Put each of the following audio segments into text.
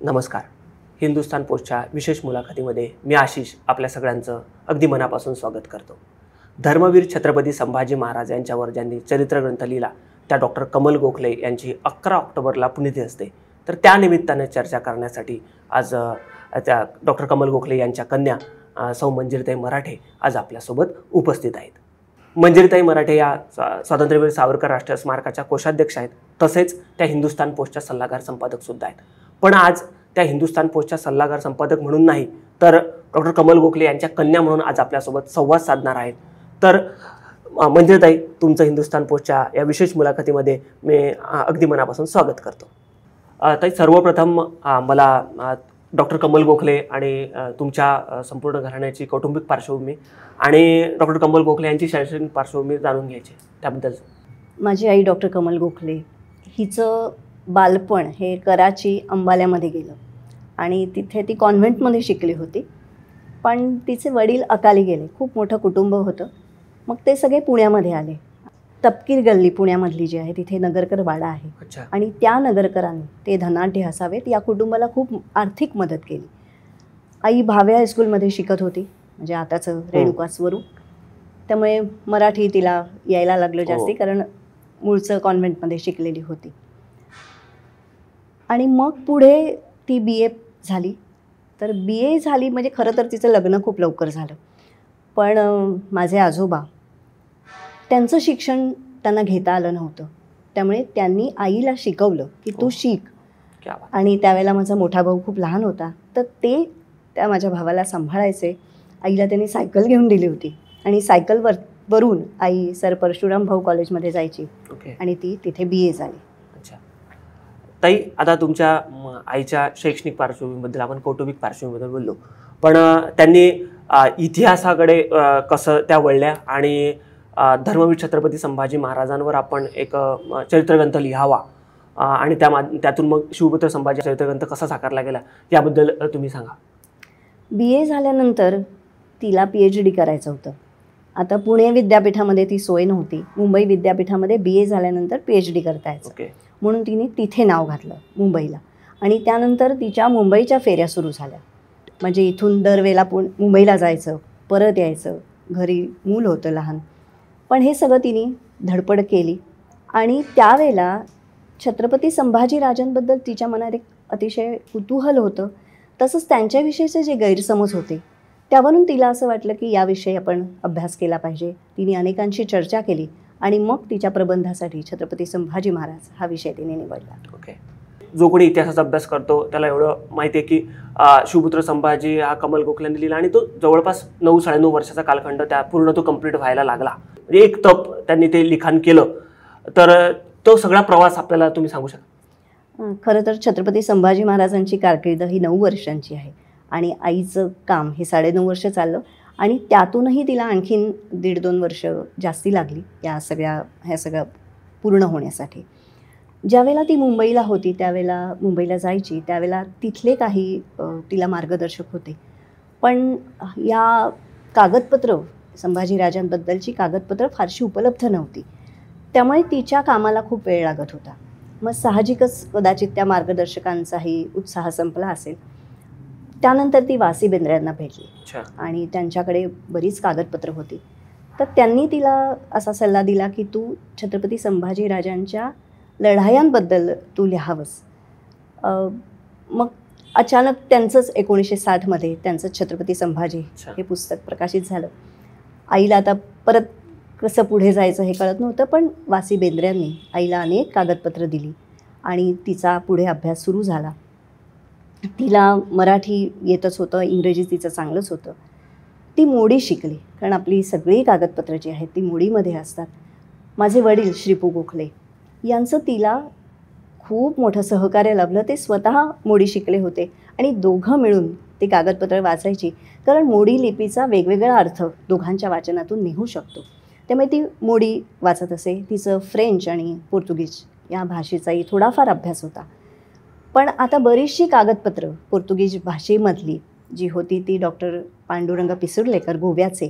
नमस्कार. हिंदुस्तान पोस्टच्या विशेष मुलाखतीमध्ये मी आशिष आपल्या सगळ्यांचं अगदी मनापासून स्वागत करतो. धर्मवीर छत्रपती संभाजी महाराज यांच्यावर ज्यांनी चरित्रग्रंथ लिहिला त्या डॉक्टर कमल गोखले यांची 11 ऑक्टोबरला पुण्यतिथी असते. तर त्या निमित्ताने चर्चा करण्यासाठी आज त्या डॉक्टर कमल गोखले यांच्या कन्या सौ मंजिरीताई मराठे आज आपल्यासोबत उपस्थित आहेत. मंजिरीताई मराठे या स्वातंत्र्यवीर सावरकर राष्ट्रीय स्मारकाच्या कोषाध्यक्ष आहेत, तसेच त्या हिंदुस्तान पोस्टच्या सल्लागार संपादक सुद्धा आहेत. पण आज त्या हिंदुस्तान पोस्टच्या सल्लागार संपादक म्हणून नाही तर डॉक्टर कमल गोखले यांच्या कन्या म्हणून आज आपल्यासोबत संवाद साधणार आहेत. तर मंजिरीताई, तुमचं हिंदुस्तान पोस्टच्या या विशेष मुलाखतीमध्ये मी अगदी मनापासून स्वागत करतो. ताई, सर्वप्रथम मला डॉक्टर कमल गोखले आणि तुमच्या संपूर्ण घराण्याची कौटुंबिक पार्श्वभूमी आणि डॉक्टर कमल गोखले यांची शैक्षणिक पार्श्वभूमी जाणून घ्यायची, त्याबद्दल. माझी आई डॉक्टर कमल गोखले, हिचं बालपण हे कराची अंबाल्यामध्ये गेलं आणि तिथे ती कॉन्व्हेंटमध्ये शिकली होती. पण तिचे वडील अकाली गेले. खूप मोठं कुटुंब होतं. मग ते सगळे पुण्यामध्ये आले. तपकीर गल्ली पुण्यामधली जी आहे तिथे नगरकर वाडा आहे. आणि त्या नगरकरांनी, ते धनाढ्य असावेत, या कुटुंबाला खूप आर्थिक मदत केली. आई भावे हायस्कूलमध्ये शिकत होती, म्हणजे आताचं रेणुका स्वरूप. त्यामुळे मराठी तिला यायला लागलं जास्ती, कारण मूळचं कॉन्व्हेंटमध्ये शिकलेली होती. आणि मग पुढे ती BA झाली. तर BA झाली म्हणजे खरं तर तिचं लग्न खूप लवकर झालं. पण माझे आजोबा, त्यांचं शिक्षण त्यांना घेता आलं नव्हतं. त्यामुळे त्यांनी आईला शिकवलं की तू शिक. आणि त्यावेळेला माझा मोठा भाऊ खूप लहान होता, तर ते त्या माझ्या भावाला सांभाळायचे. आईला त्यांनी सायकल घेऊन दिली होती आणि सायकलवरून आई सर परशुराम भाऊ कॉलेजमध्ये जायची आणि ती तिथे BA झाली. ताई, आता तुमच्या आईच्या शैक्षणिक पार्श्वभूमीबद्दल आपण कौटुंबिक पार्श्वभूमीबद्दल बोललो, पण त्यांनी इतिहासाकडे कसं त्या वळल्या आणि धर्मवीर छत्रपती संभाजी महाराजांवर आपण एक चरित्रग्रंथ लिहावा आणि त्यातून मग शिवपुत्र संभाजी चरित्रग्रंथ कसा साकारला गेला याबद्दल तुम्ही सांगा. BA झाल्यानंतर तिला PhD करायचं होतं. आता पुणे विद्यापीठामध्ये ती सोय नव्हती. मुंबई विद्यापीठामध्ये BA झाल्यानंतर PhD करता यायचं. म्हणून तिने तिथे नाव घातलं, मुंबईला. आणि त्यानंतर तिच्या मुंबईच्या फेऱ्या सुरू झाल्या. म्हणजे इथून दरवेळेला मुंबईला जायचं, परत यायचं, घरी मूल होतं लहान. पण हे सगळं तिने धडपड केली. आणि त्यावेळेला छत्रपती संभाजीराजांबद्दल तिच्या मनात एक अतिशय कुतूहल होतं. तसंच त्यांच्याविषयीचे जे गैरसमज होते त्यावरून तिला असं वाटलं की याविषयी आपण अभ्यास केला पाहिजे. तिने अनेकांशी चर्चा केली आणि मग तिच्या प्रबंधासाठी छत्रपती संभाजी महाराज हा विषय तिने निवडला. जो कोणी इतिहासाचा अभ्यास करतो त्याला एवढं माहिती आहे की शिवपुत्र संभाजी हा कमल गोखलेंनी लिहिला आणि तो जवळपास 9-9.5 वर्षाचा कालखंड त्या पूर्ण तो कंप्लीट व्हायला लागला. म्हणजे एक तप त्यांनी ते लिखाण केलं. तर तो सगळा प्रवास आपल्याला तुम्ही सांगू शकता? खरं तर छत्रपती संभाजी महाराजांची कारकीर्द ही 9 वर्षांची आहे आणि आईचं काम हे 9.5 वर्ष चाललं आणि त्यातूनही तिला आणखीन 1.5-2 वर्ष जास्ती लागली ह्या सगळ्या पूर्ण होण्यासाठी. ज्यावेळेला ती मुंबईला होती त्यावेळेला मुंबईला जायची त्यावेळेला तिथले काही तिला मार्गदर्शक होते. पण या कागदपत्र संभाजीराजांबद्दलची कागदपत्र फारशी उपलब्ध नव्हती. त्यामुळे तिच्या कामाला खूप वेळ लागत होता. मग साहजिकच कदाचित त्या मार्गदर्शकांचाही उत्साह संपला असेल. त्यानंतर ती वासी बेंद्र्यांना भेटली आणि त्यांच्याकडे बरीच कागदपत्र होती. तर त्यांनी तिला असा सल्ला दिला की तू छत्रपती संभाजीराजांच्या लढायांबद्दल तू लिहावंस. मग अचानक त्यांचंच 1960मध्ये त्यांचं छत्रपती संभाजी हे पुस्तक प्रकाशित झालं. आईला आता परत कसं पुढे जायचं हे कळत नव्हतं. पण वासी बेंद्र्यांनी आईला अनेक कागदपत्र दिली आणि तिचा पुढे अभ्यास सुरू झाला. तिला मराठी येतच होतं, इंग्रजी तिचं चांगलंच होतं. ती मोडी शिकली, कारण आपली सगळी कागदपत्रं जी आहेत ती मोडीमध्ये असतात. माझे वडील श्रीपू गोखले यांचं तिला खूप मोठं सहकार्य लाभलं. ते स्वतः मोडी शिकले होते आणि दोघं मिळून ती कागदपत्र वाचायची, कारण मोडी लिपीचा वेगवेगळा अर्थ दोघांच्या वाचनातून निघू शकतो. त्यामुळे ती मोडी वाचत असे. तिचं फ्रेंच आणि पोर्तुगीज या भाषेचाही थोडाफार अभ्यास होता. पण आता बरीचशी कागदपत्र पोर्तुगीज भाषेमधली जी होती ती डॉक्टर पांडुरंग पिसुर्लेकर गोव्याचे,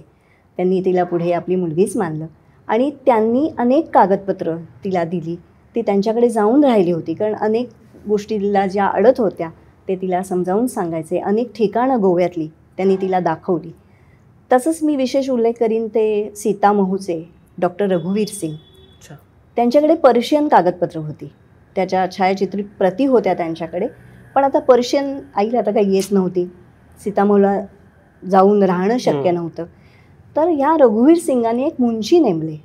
त्यांनी तिला पुढे आपली मुलगीच मानलं आणि त्यांनी अनेक कागदपत्र तिला दिली. ती त्यांच्याकडे जाऊन राहिली होती, कारण अनेक गोष्टीला ज्या अडत होत्या ते तिला समजावून सांगायचे. अनेक ठिकाणं गोव्यातली त्यांनी तिला दाखवली. तसंच मी विशेष उल्लेख करीन ते सीतामहूचे डॉक्टर रघुवीर सिंग. त्यांच्याकडे पर्शियन कागदपत्र होती, त्याच्या छायाचित्रित प्रती होत्या त्यांच्याकडे. पण आता पर्शियन आईला आता काही येत नव्हती, सीतामहूला जाऊन राहणं शक्य नव्हतं. तर या रघुवीर सिंगांनी एक मुंशी नेमले.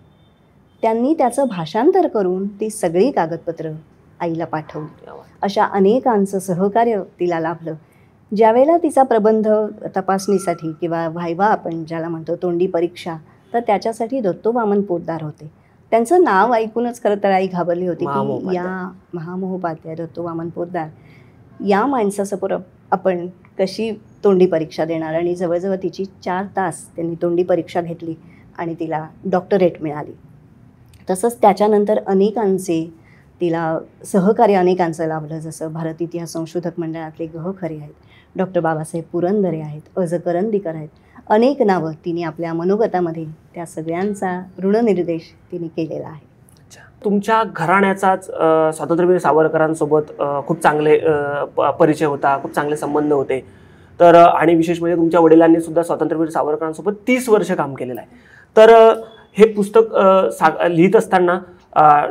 त्यांनी त्याचं भाषांतर करून ती सगळी कागदपत्र आईला पाठवली. अशा अनेकांचं सहकार्य तिला लाभलं. ज्यावेळेला तिचा प्रबंध तपासणीसाठी किंवा व्हायवा आपण ज्याला म्हणतो तोंडी परीक्षा, तर त्याच्यासाठी दत्तोवामन पोतदार होते. त्यांचं नाव ऐकूनच खरं तर आई घाबरली होती की या महामहोपाध्याय दत्तोवामन पोतदार या माणसासमोर आपण कशी तोंडी परीक्षा देणार. आणि जवळजवळ तिची 4 तास त्यांनी तोंडी परीक्षा घेतली आणि तिला डॉक्टरेट मिळाली. तसंच त्याच्यानंतर अनेकांचे तिला सहकार्य अनेकांचं लाभलं. जसं भारत इतिहास संशोधक मंडळातले गह खरे आहेत, डॉक्टर बाबासाहेब पुरंदरे आहेत, अज करंदीकर आहेत. अनेक नावं तिने आपल्या मनोगतामध्ये त्या सगळ्यांचा ऋणनिर्देश तिने केलेला आहे. तुमच्या घराण्याचाच स्वातंत्र्यवीर सावरकरांसोबत खूप चांगले परिचय होता, खूप चांगले संबंध होते. तर आणि विशेष म्हणजे तुमच्या वडिलांनी सुद्धा स्वातंत्र्यवीर सावरकरांसोबत 30 वर्ष काम केलेलं आहे. तर हे पुस्तक लिहित असताना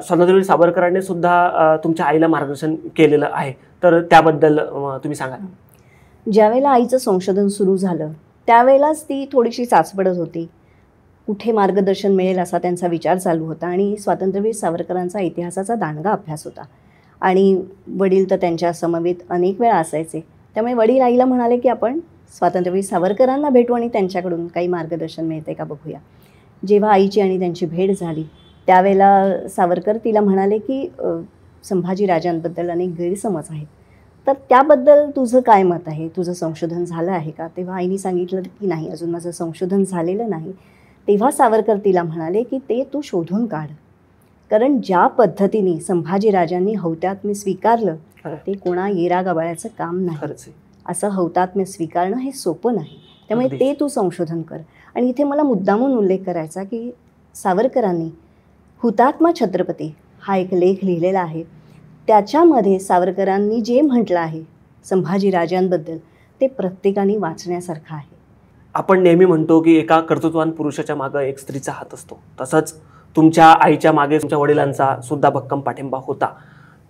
स्वातंत्र्यवीर सावरकरांनी सुद्धा तुमच्या आईला मार्गदर्शन केलेलं आहे, तर त्याबद्दल तुम्ही सांगा. ज्यावेळेला आईचं संशोधन सुरू झालं त्यावेळेलाच ती थोडीशी चाचपडत होती. कुठे मार्गदर्शन मिळेल असा त्यांचा विचार चालू होता. आणि स्वातंत्र्यवीर सावरकरांचा इतिहासाचा दांडगा अभ्यास होता आणि वडील तर त्यांच्या समवेत अनेक वेळा असायचे. त्यामुळे वडील आईला म्हणाले की आपण स्वातंत्र्यवीर सावरकरांना भेटू आणि त्यांच्याकडून काही मार्गदर्शन मिळते का बघूया. जेव्हा आईची आणि त्यांची भेट झाली त्यावेळेला सावरकर तिला म्हणाले की संभाजीराजांबद्दल अनेक गैरसमज आहेत, तर त्याबद्दल तुझं काय मत आहे, तुझं संशोधन झालं आहे का. तेव्हा आईने सांगितलं की नाही, अजून माझं संशोधन झालेलं नाही. तेव्हा सावरकर तिला म्हणाले की ते तू शोधून काढ, कारण ज्या पद्धतीने संभाजीराजांनी हौतात्म्य स्वीकारलं ते कोणा येरा गबाळ्याचं काम नाही. असं हौतात्म्य स्वीकारणं हे सोपं नाही. त्यामुळे ते तू संशोधन कर. आणि इथे मला मुद्दामून उल्लेख करायचा की सावरकरांनी हुतात्मा छत्रपती हा एक लेख लिहिलेला आहे. त्याच्यामध्ये सावरकरांनी जे म्हटलं आहे संभाजीराजांबद्दल ते प्रत्येकाने वाचण्यासारखं आहे. आपण नेहमी म्हणतो की एका कर्तृत्ववान पुरुषाच्या मागे एक स्त्रीचा हात असतो, तसंच तुमच्या आईच्या मागे तुमच्या वडिलांचा सुद्धा भक्कम पाठिंबा होता.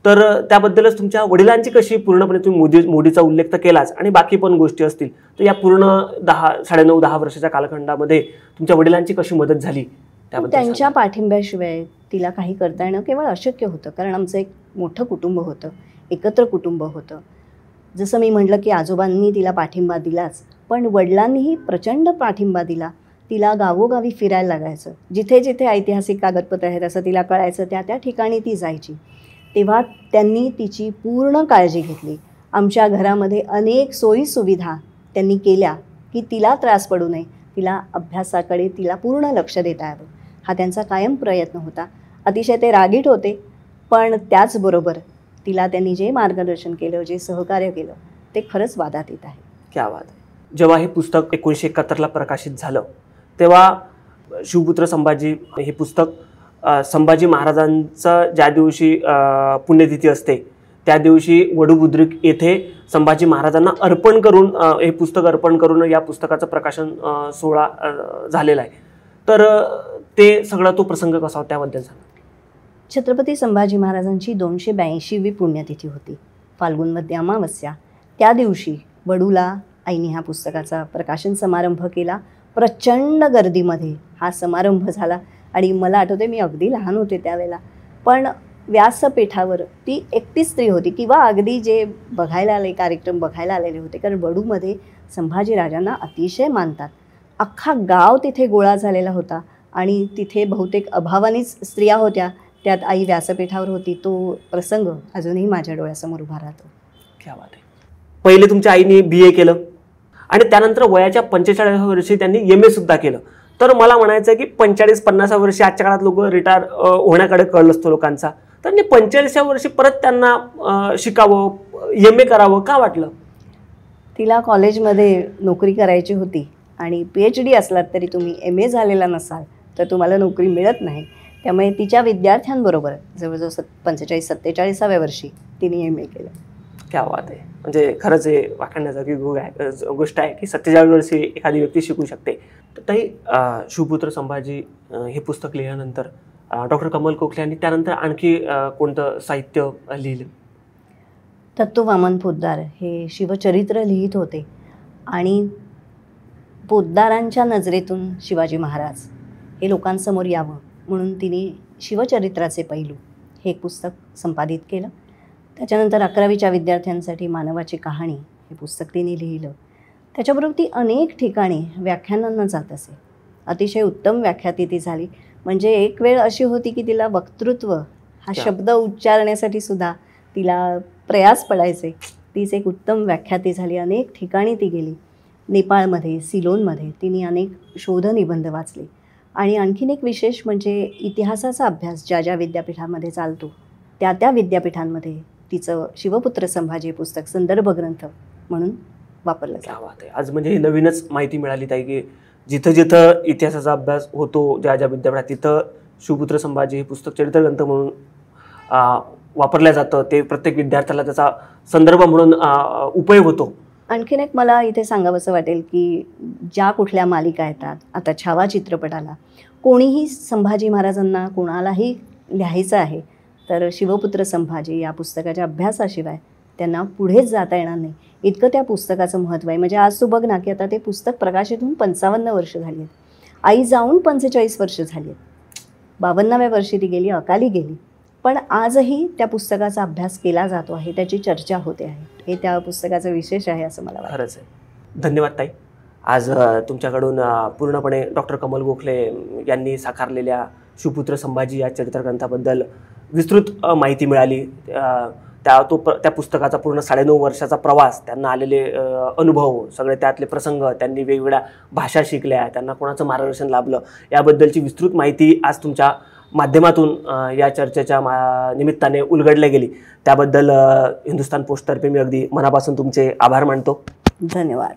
तर त्याबद्दलच तुमच्या वडिलांची कशी पूर्णपणे तुम्ही मोदीचा उल्लेख तर केलाच आणि बाकी पण गोष्टी असतील, तर या पूर्ण 9.5-10 वर्षाच्या कालखंडामध्ये तुमच्या वडिलांची कशी मदत झाली त्याबद्दल. त्यांच्या पाठिंब्याशिवाय तिला काही करता येणं केवळ अशक्य होतं, कारण आमचं एक मोठं कुटुंब होतं, एकत्र कुटुंब होतं. जसं मी म्हटलं की आजोबांनी तिला पाठिंबा दिलाच, पण वडिलांनीही प्रचंड पाठिंबा दिला. तिला गावोगावी फिरायला लागायचं. जिथे जिथे ऐतिहासिक कागदपत्र आहेत असं तिला कळायचं त्या त्या ठिकाणी ती जायची. तेव्हा त्यांनी तिची पूर्ण काळजी घेतली. आमच्या घरामध्ये अनेक सोयीसुविधा त्यांनी केल्या की तिला त्रास पडू नये, तिला अभ्यासाकडे तिला पूर्ण लक्ष देता यावं, हा त्यांचा कायम प्रयत्न होता. अतिशय ते रागीट होते, पण त्याचबरोबर तिला त्यांनी जे मार्गदर्शन केलं, जे सहकार्य केलं ते खरंच वादात येत आहे. क्या बात आहे. जेव्हा हे पुस्तक 1971ला प्रकाशित झालं तेव्हा शिवपुत्र संभाजी हे पुस्तक संभाजी महाराजांचं ज्या दिवशी पुण्यतिथी असते त्या दिवशी वडूबुद्रुक येथे संभाजी महाराजांना अर्पण करून हे पुस्तक अर्पण करून या पुस्तकाचं प्रकाशन सोहळा झालेला आहे. तर ते सगळा तो प्रसंग कसा होता त्याबद्दल सांगा. छत्रपती संभाजी महाराजांची 282वी पुण्यतिथी होती, फाल्गुन मध्ये अमावस्या. त्या दिवशी वडूला आईने ह्या पुस्तकाचा प्रकाशन समारंभ केला. प्रचंड गर्दीमध्ये हा समारंभ झाला आणि मला आठवते मी अगदी लहान होते त्यावेळेला, पण व्यासपीठावर ती एकटी स्त्री होती किंवा अगदी जे बघायला आले कार्यक्रम बघायला आलेले होते, कारण वडूमध्ये संभाजीराजांना अतिशय मानतात. अख्खा गाव तिथे गोळा झालेला होता आणि तिथे बहुतेक अभावानीच स्त्रिया होत्या, त्यात आई व्यासपीठावर होती. तो प्रसंग अजूनही माझ्या डोळ्यासमोर उभा राहतो. क्या बात आहे. पहिले तुमच्या आईने BA केलं आणि त्यानंतर वयाच्या 45व्या वर्षी त्यांनी MA सुद्धा केलं. तर मला म्हणायचं आहे की 45-50 वर्षी आजच्या काळात लोक रिटायर होण्याकडे कळ असतो लोकांचा, तर 45व्या वर्षी परत त्यांना शिकावं, MA करावं का वाटलं. तिला कॉलेजमध्ये नोकरी करायची होती आणि PhD असलात तरी तुम्ही MA झालेला नसाल तर तुम्हाला नोकरी मिळत नाही. त्यामुळे तिच्या विद्यार्थ्यांबरोबर जवळजवळ 45-47व्या वर्षी तिने MA केलं. क्या बात आहे. म्हणजे खरंच हे वाखाणण्यासारखी गोष्ट आहे की 47 वर्षी एखादी व्यक्ती शिकू शकते. तर ताई, शिवपुत्र संभाजी हे पुस्तक लिहिल्यानंतर डॉक्टर कमल गोखले यांनी त्यानंतर आणखी कोणतं साहित्य लिहिलं? दत्तू वामन पोद्दार हे शिवचरित्र लिहित होते आणि पोद्दारांच्या नजरेतून शिवाजी महाराज हे लोकांसमोर यावं म्हणून तिने शिवचरित्राचे पैलू हे एक पुस्तक संपादित केलं. त्याच्यानंतर 11वीच्या विद्यार्थ्यांसाठी मानवाची कहाणी हे पुस्तक तिने लिहिलं. त्याच्याबरोबर ती अनेक ठिकाणी व्याख्यानांना जात असे. अतिशय उत्तम व्याख्याती ती झाली. म्हणजे एक वेळ अशी होती की तिला वक्तृत्व हा शब्द उच्चारण्यासाठी सुद्धा तिला प्रयास पडायचे. तीच एक उत्तम व्याख्याती झाली. अनेक ठिकाणी ती गेली. नेपाळमध्ये, सिलोनमध्ये तिने अनेक शोधनिबंध वाचले. आणि आणखीन एक विशेष म्हणजे इतिहासाचा अभ्यास ज्या ज्या विद्यापीठामध्ये चालतो त्या त्या विद्यापीठांमध्ये तिचं शिवपुत्र संभाजी पुस्तक संदर्भ ग्रंथ म्हणून वापरलं जातं. आज म्हणजे ही नवीनच माहिती मिळाली ताई की जिथं जिथं इतिहासाचा अभ्यास होतो ज्या ज्या विद्यापीठात तिथं शिवपुत्र संभाजी हे पुस्तक चरित्रग्रंथ म्हणून वापरलं जातं. ते प्रत्येक विद्यार्थ्याला त्याचा संदर्भ म्हणून उपयोग होतो. आणखीन एक मला इथे सांगावंसं वाटेल की ज्या कुठल्या मालिका येतात, आता छावा चित्रपटाला कोणीही संभाजी महाराजांना कोणालाही लिहायचं आहे तर शिवपुत्र संभाजी या पुस्तकाच्या अभ्यासाशिवाय त्यांना पुढेच जाता येणार नाही. इतकं त्या पुस्तकाचं महत्त्व आहे. म्हणजे आज तू बघ ना की आता ते पुस्तक प्रकाशित होऊन 55 वर्ष झाली आहेत. आई जाऊन 45 वर्ष झाली आहेत. 52व्या वर्षी ती गेली, अकाली गेली. पण आजही त्या पुस्तकाचा अभ्यास केला जातो आहे, त्याची चर्चा होते आहे. हे त्या पुस्तकाचं विशेष आहे असं मला वाटतं. खरंच आहे. धन्यवाद ताई. आज तुमच्याकडून पूर्णपणे डॉक्टर कमल गोखले यांनी साकारलेल्या शिवपुत्र संभाजी या चरित्रग्रंथाबद्दल विस्तृत माहिती मिळाली. त्या पुस्तकाचा पूर्ण 9.5 वर्षाचा प्रवास, त्यांना आलेले अनुभव, सगळे त्यातले प्रसंग, त्यांनी वेगवेगळ्या भाषा शिकल्या, त्यांना कोणाचं मार्गदर्शन लाभलं याबद्दलची विस्तृत माहिती आज तुमच्या माध्यमातून या चर्चेच्या निमित्ताने उलगडल्या गेली. त्याबद्दल हिंदुस्थान पोस्टतर्फे मी अगदी मनापासून तुमचे आभार मानतो. धन्यवाद.